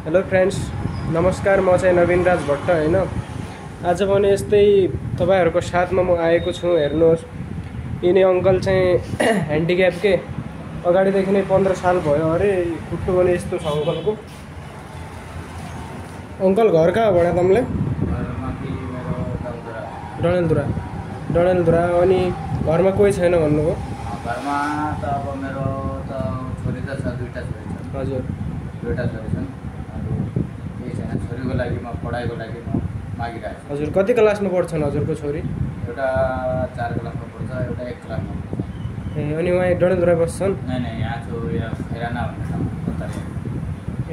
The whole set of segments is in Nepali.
हेलो फ्रेंड्स, नमस्कार। म चाहिँ नवीन राज भट्ट हैन। आज पनि यस्तै तपाईहरुको साथमा म आएको छु। हेर्नुहोस्, यिनी अंकल चाहिँ ह्यान्डिक्याप के अगाडिदेखि नै 15 साल भयो अरे। खुट्टो पनि यस्तो छ अंकलको। अंकल घर कहाँ हो तमले? डडेलधुरा। डडेलधुरा। अनि घरमा कोही छैन भन्नुभयो? घरमा त अब मेरो त छोरी त छ, दुईटा छोरी छन्। हजुर, दुईटा छोरी छन्। केही छैन। छोरीको लागि म पढाइको लागि म मागिरहेको छु। हजुर कति क्लासमा पढ्छन् हजुरको छोरी? एउटा 4 क्लासमा पढ्छ, एउटा 1 क्लासमा पढ्छ। ए, अनि उहाँ डडेलधुरा बस्छन्? नै यहाँ छु, यहाँ खैराना भन्ने ठाउँमा पत्ताले।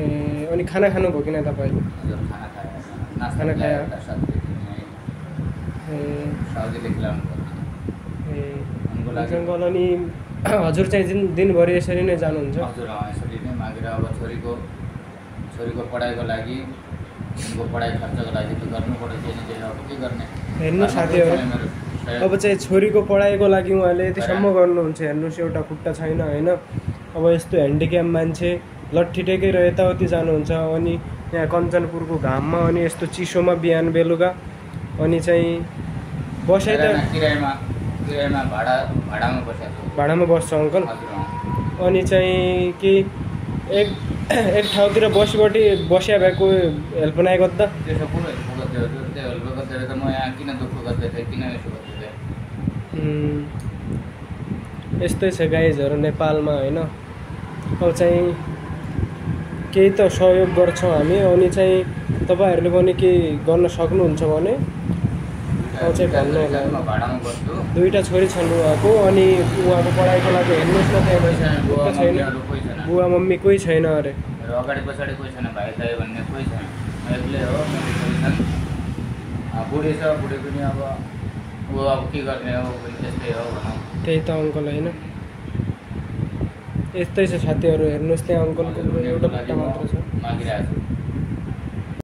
ए, अनि खाना खानुभयो कि नै तपाईँ? हजुर, खाना खाएँ। नास्ता खाना खाया? एउटा साथीले ए, साउजीले खिलाउनु पर्छ। उनको लागि अङ्कल। अनि हजुर चाहिँ दिनभरि यसरी नै जानुहुन्छ? हजुर, यसरी नै मागेर अब छोरीको पढाइको लागि, उनको पढाइ खर्चको लागि त गर्नु पर्यो। केही न केही अब के गर्ने। हेर्नु साथीहरू, अब चाहिँ छोरीको पढाइको लागि उहाँले यतिसम्म गर्नुहुन्छ। हेर्नुहोस्, एउटा खुट्टा छैन हैन। अब यस्तो ह्यान्डिक्याप मान्छे लट्ठी टेकेर यताउति जानुहुन्छ। अनि यहाँ कञ्चनपुरको घाममा, अनि यस्तो चिसोमा बिहान बेलुका, अनि चाहिँ बसाइ त किरायमा भाडामा बसेको छु। भाडामा बस्छ अङ्कल? हजुर। अनि चाहिँ कि एक ठाउँतिर बस्या भएको हेल्प नै गर्दा त्यसो पुरो हेल्प गर्दै हजुर। त्यो हेल्प गर्दै त म यहाँ किन दुःख गर्दै थिएँ, किन यसो गर्दै थिएँ। यस्तै छ गाइजहरू नेपालमा हैन। अब चाहिँ केही त सहयोग गर्छौँ हामी। अनि चाहिँ तपाईहरूले पनि केही गर्न सक्नुहुन्छ भने अब चाहिँ भन्नु होला। म भाडामा बस्छु। दुईटा छोरी छन् उहाँको। अनि उहाँको पढाइको लागि हेर्नुहोस् न, त्यहाँ छैन, बुवा मम्मी कोही छैन अरे। र अगाडि पछाडि कोही छैन, भाइ दाइ भन्ने कोही छैन। म एक्लै हो। मेरो छोरी छन्, बुढी छ। बुढी पनि अब ऊ अब के गर्ने हो, त्यस्तै हो भनौँ। त्यही त अङ्कल होइन। यस्तै छ साथीहरू। हेर्नुहोस्, त्यहाँ अङ्कलको एउटा खुट्टा मात्र छ। मागिरहेको छु।